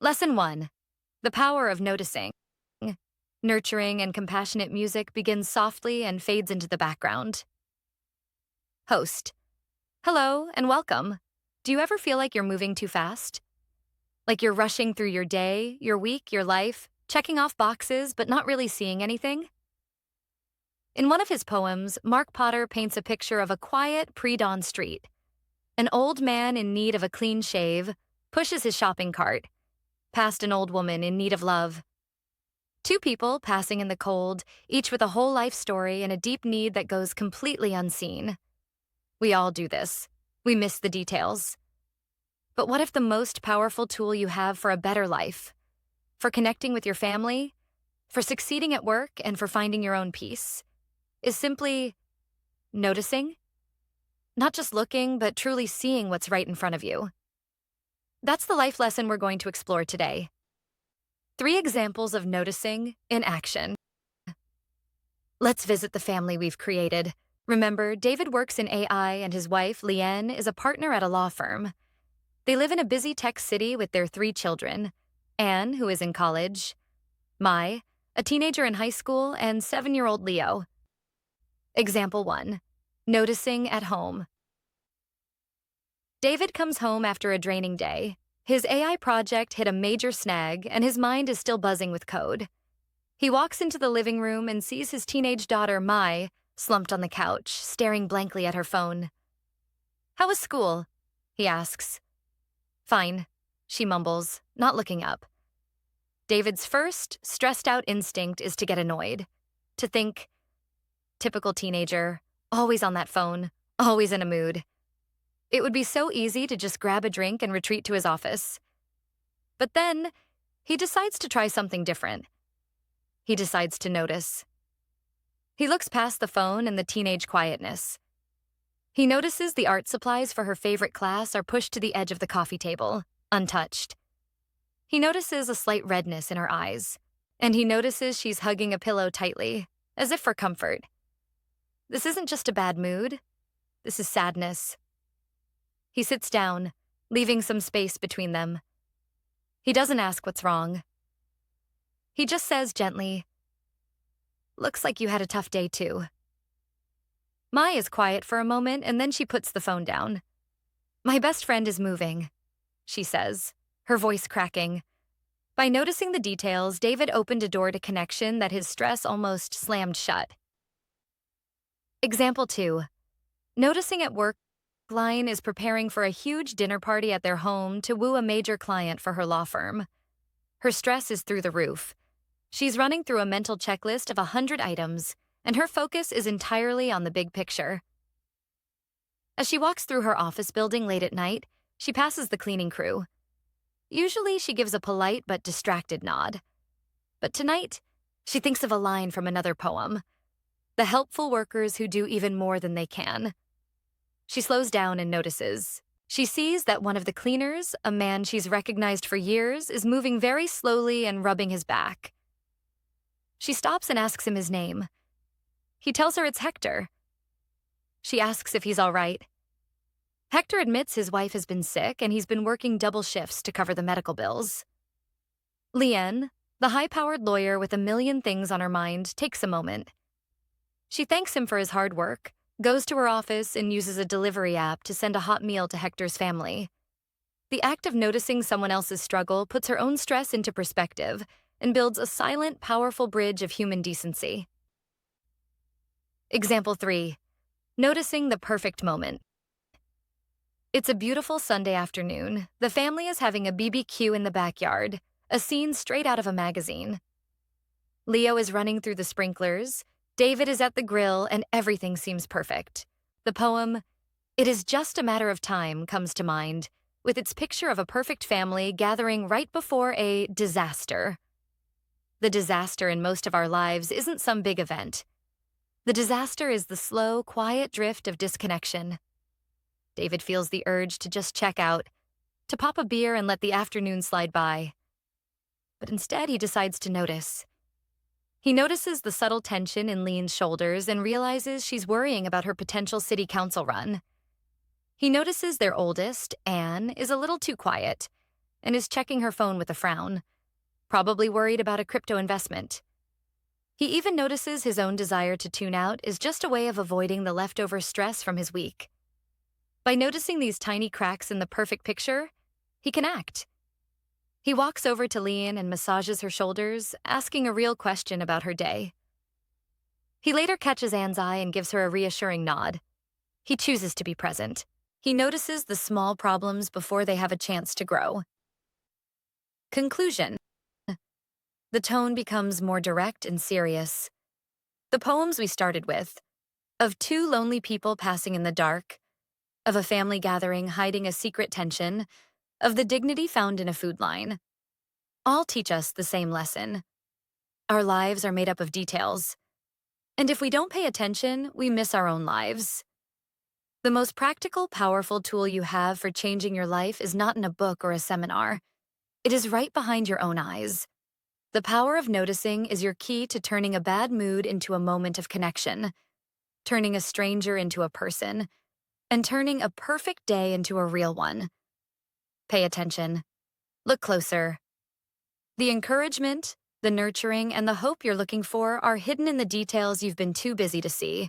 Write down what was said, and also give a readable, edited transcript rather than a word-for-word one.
Lesson 1. The power of noticing. Nurturing and compassionate music begins softly and fades into the background. Host. Hello and welcome. Do you ever feel like you're moving too fast? Like you're rushing through your day, your week, your life, checking off boxes but not really seeing anything? In one of his poems, Mark Potter paints a picture of a quiet, pre-dawn street. An old man in need of a clean shave pushes his shopping cart past an old woman in need of love. Two people passing in the cold, each with a whole life story and a deep need that goes completely unseen. We all do this. We miss the details. But what if the most powerful tool you have for a better life, for connecting with your family, for succeeding at work, and for finding your own peace, is simply noticing? Not just looking, but truly seeing what's right in front of you. That's the life lesson we're going to explore today. 3 examples of noticing in action. Let's visit the family we've created. Remember, David works in AI and his wife, Liliy, is a partner at a law firm. They live in a busy tech city with their 3 children. Anne, who is in college, Mai, a teenager in high school, and 7-year-old Leo. Example 1. Noticing at home. David comes home after a draining day. His AI project hit a major snag, and his mind is still buzzing with code. He walks into the living room and sees his teenage daughter, Mai, slumped on the couch, staring blankly at her phone. "How was school?" he asks. "Fine," she mumbles, not looking up. David's first, stressed-out instinct is to get annoyed, to think, typical teenager, always on that phone, always in a mood. It would be so easy to just grab a drink and retreat to his office. But then, he decides to try something different. He decides to notice. He looks past the phone and the teenage quietness. He notices the art supplies for her favorite class are pushed to the edge of the coffee table, untouched. He notices a slight redness in her eyes, and he notices she's hugging a pillow tightly, as if for comfort. This isn't just a bad mood. This is sadness. He sits down, leaving some space between them. He doesn't ask what's wrong. He just says gently, "Looks like you had a tough day too." Mai is quiet for a moment, and then she puts the phone down. "My best friend is moving," she says, her voice cracking. By noticing the details, David opened a door to connection that his stress almost slammed shut. Example 2. Noticing at work. Liliy is preparing for a huge dinner party at their home to woo a major client for her law firm. Her stress is through the roof. She's running through a mental checklist of 100 items, and her focus is entirely on the big picture. As she walks through her office building late at night, she passes the cleaning crew. Usually she gives a polite but distracted nod. But tonight, she thinks of a line from another poem. The helpful workers who do even more than they can. She slows down and notices. She sees that one of the cleaners, a man she's recognized for years, is moving very slowly and rubbing his back. She stops and asks him his name. He tells her it's Hector. She asks if he's all right. Hector admits his wife has been sick and he's been working double shifts to cover the medical bills. Liliy, the high-powered lawyer with a million things on her mind, takes a moment. She thanks him for his hard work, goes to her office, and uses a delivery app to send a hot meal to Hector's family. The act of noticing someone else's struggle puts her own stress into perspective and builds a silent, powerful bridge of human decency. Example 3. Noticing the perfect moment. It's a beautiful Sunday afternoon. The family is having a BBQ in the backyard, a scene straight out of a magazine. Leo is running through the sprinklers. David is at the grill, and everything seems perfect. The poem, "It is just a matter of time," comes to mind, with its picture of a perfect family gathering right before a disaster. The disaster in most of our lives isn't some big event. The disaster is the slow, quiet drift of disconnection. David feels the urge to just check out, to pop a beer and let the afternoon slide by. But instead, he decides to notice. He notices the subtle tension in Lili's shoulders and realizes she's worrying about her potential city council run. He notices their oldest, Anne, is a little too quiet, and is checking her phone with a frown, probably worried about a crypto investment. He even notices his own desire to tune out is just a way of avoiding the leftover stress from his week. By noticing these tiny cracks in the perfect picture, he can act. He walks over to Liliy and massages her shoulders, asking a real question about her day. He later catches Anne's eye and gives her a reassuring nod. He chooses to be present. He notices the small problems before they have a chance to grow. Conclusion. The tone becomes more direct and serious. The poems we started with, of two lonely people passing in the dark, of a family gathering hiding a secret tension, of the dignity found in a food line, all teach us the same lesson. Our lives are made up of details. And if we don't pay attention, we miss our own lives. The most practical, powerful tool you have for changing your life is not in a book or a seminar. It is right behind your own eyes. The power of noticing is your key to turning a bad mood into a moment of connection, turning a stranger into a person, and turning a perfect day into a real one. Pay attention. Look closer. The encouragement, the nurturing, and the hope you're looking for are hidden in the details you've been too busy to see.